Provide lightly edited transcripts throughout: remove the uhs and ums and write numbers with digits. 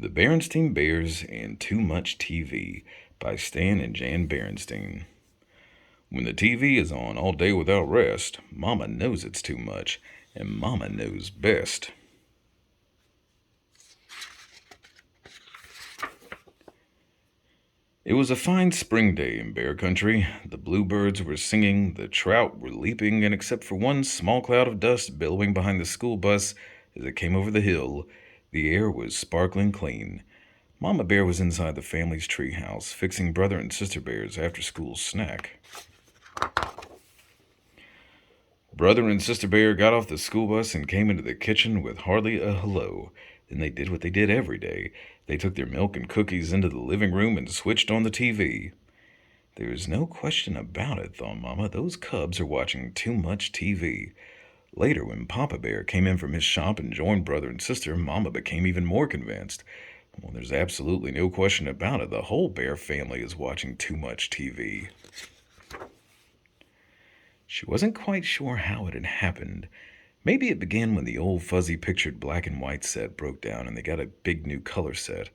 The Berenstain Bears and Too Much TV by Stan and Jan Berenstain. When the TV is on all day without rest, Mama knows it's too much, and Mama knows best. It was a fine spring day in Bear Country. The bluebirds were singing, the trout were leaping, and except for one small cloud of dust billowing behind the school bus as it came over the hill, the air was sparkling clean. Mama Bear was inside the family's treehouse, fixing Brother and Sister Bear's after-school snack. Brother and Sister Bear got off the school bus and came into the kitchen with hardly a hello. Then they did what they did every day. They took their milk and cookies into the living room and switched on the TV. There's no question about it, thought Mama. Those cubs are watching too much TV. Later, when Papa Bear came in from his shop and joined Brother and Sister, Mama became even more convinced. Well, there's absolutely no question about it. The whole Bear family is watching too much TV. She wasn't quite sure how it had happened. Maybe it began when the old fuzzy pictured black and white set broke down and they got a big new color set.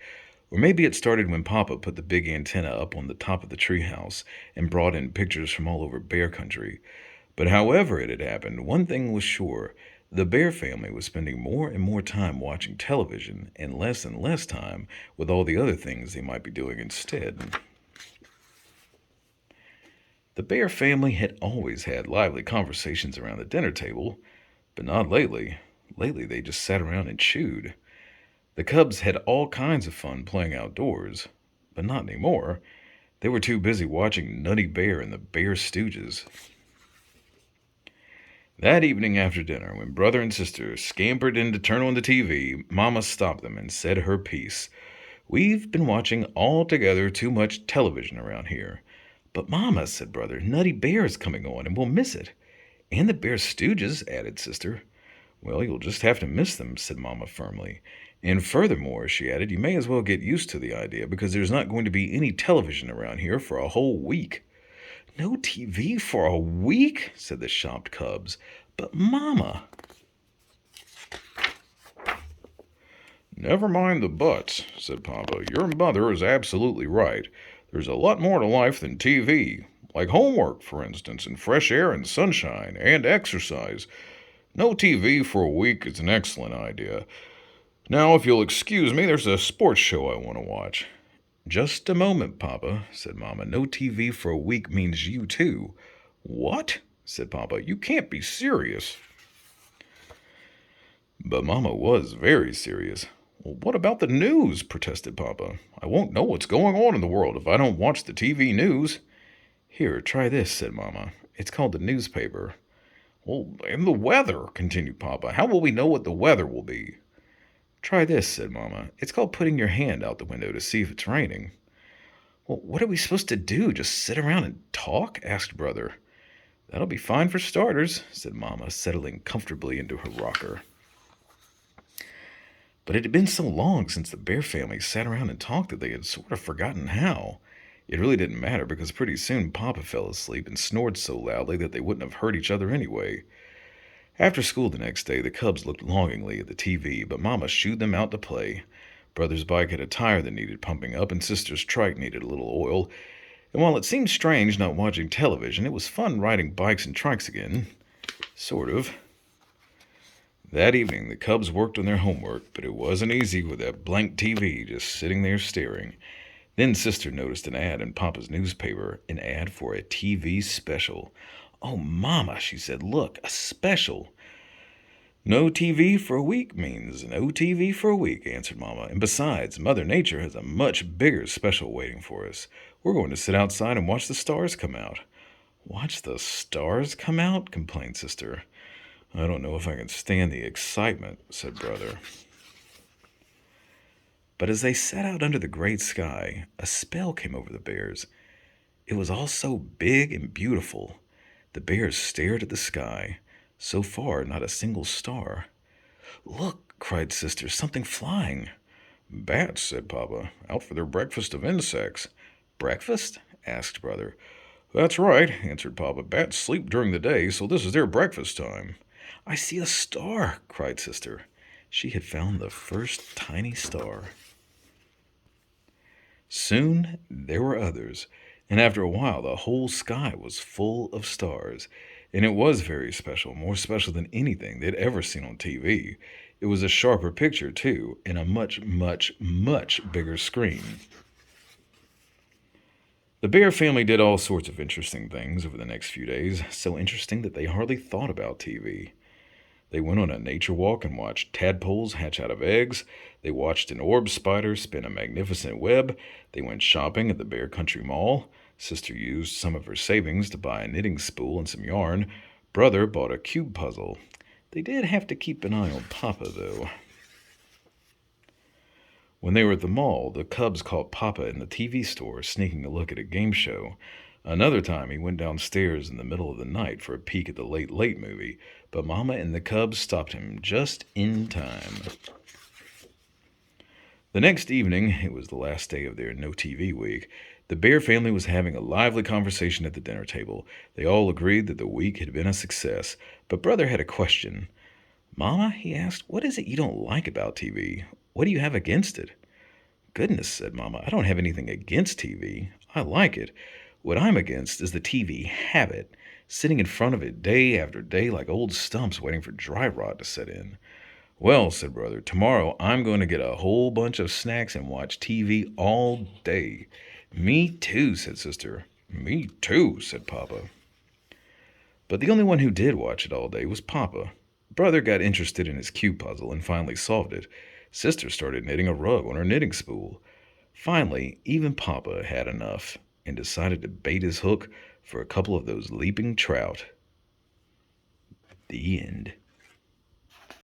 Or maybe it started when Papa put the big antenna up on the top of the treehouse and brought in pictures from all over Bear Country. But however it had happened, one thing was sure. The Bear family was spending more and more time watching television and less time with all the other things they might be doing instead. The Bear family had always had lively conversations around the dinner table, but not lately. Lately they just sat around and chewed. The cubs had all kinds of fun playing outdoors, but not anymore. They were too busy watching Nutty Bear and the Bear Stooges. That evening after dinner, when Brother and Sister scampered in to turn on the TV, Mama stopped them and said her piece. "We've been watching altogether too much television around here." "But Mama," said Brother, "Nutty Bear is coming on and we'll miss it." "And the Bear Stooges," added Sister. "Well, you'll just have to miss them," said Mama firmly. "And furthermore," she added, "you may as well get used to the idea because there's not going to be any television around here for a whole week." "No TV for a week?" said the shocked cubs. "But Mama..." "Never mind the buts," said Papa. "Your mother is absolutely right. There's a lot more to life than TV, like homework, for instance, and fresh air and sunshine, and exercise. No TV for a week is an excellent idea. Now, if you'll excuse me, there's a sports show I want to watch." "Just a moment, Papa," said Mama. "No TV for a week means you too." "What?" said Papa. "You can't be serious." But Mama was very serious. "Well, what about the news?" protested Papa. "I won't know what's going on in the world if I don't watch the TV news." "Here, try this," said Mama. "It's called the newspaper." "Well, and the weather," continued Papa. "How will we know what the weather will be?" "Try this," said Mama. "It's called putting your hand out the window to see if it's raining." "Well, what are we supposed to do? Just sit around and talk?" asked Brother. "That'll be fine for starters," said Mama, settling comfortably into her rocker. But it had been so long since the Bear family sat around and talked that they had sort of forgotten how. It really didn't matter because pretty soon Papa fell asleep and snored so loudly that they wouldn't have heard each other anyway. After school the next day, the cubs looked longingly at the TV, but Mama shooed them out to play. Brother's bike had a tire that needed pumping up, and Sister's trike needed a little oil. And while it seemed strange not watching television, it was fun riding bikes and trikes again. Sort of. That evening, the cubs worked on their homework, but it wasn't easy with that blank TV just sitting there staring. Then Sister noticed an ad in Papa's newspaper, an ad for a TV special. "Oh, Mama," she said, "look, a special." "No TV for a week means no TV for a week," answered Mama. "And besides, Mother Nature has a much bigger special waiting for us. We're going to sit outside and watch the stars come out." "Watch the stars come out?" complained Sister. "I don't know if I can stand the excitement," said Brother. But as they sat out under the great sky, a spell came over the bears. It was all so big and beautiful. The bears stared at the sky. So far, not a single star. "Look," cried Sister, "something flying." "Bats," said Papa, "out for their breakfast of insects." "Breakfast?" asked Brother. "That's right," answered Papa. "Bats sleep during the day, so this is their breakfast time." "I see a star," cried Sister. She had found the first tiny star. Soon there were others, and after a while the whole sky was full of stars. And it was very special, more special than anything they'd ever seen on TV. It was a sharper picture, too, and a much, much, much bigger screen. The Bear family did all sorts of interesting things over the next few days, so interesting that they hardly thought about TV. They went on a nature walk and watched tadpoles hatch out of eggs. They watched an orb spider spin a magnificent web. They went shopping at the Bear Country Mall. Sister used some of her savings to buy a knitting spool and some yarn. Brother bought a cube puzzle. They did have to keep an eye on Papa, though. When they were at the mall, the Cubs caught Papa in the TV store sneaking a look at a game show. Another time he went downstairs in the middle of the night for a peek at the Late Late movie, but Mama and the Cubs stopped him just in time. The next evening, it was the last day of their no TV week. The Bear family was having a lively conversation at the dinner table. They all agreed that the week had been a success, but Brother had a question. Mama, he asked, what is it you don't like about TV? What do you have against it? Goodness, said Mama, I don't have anything against TV. I like it. What I'm against is the TV habit, sitting in front of it day after day like old stumps waiting for dry rot to set in. Well, said Brother, tomorrow I'm going to get a whole bunch of snacks and watch TV all day. Me too, said Sister. Me too, said Papa. But the only one who did watch it all day was Papa. Brother got interested in his cube puzzle and finally solved it. Sister started knitting a rug on her knitting spool. Finally, even Papa had enough and decided to bait his hook for a couple of those leaping trout. The end.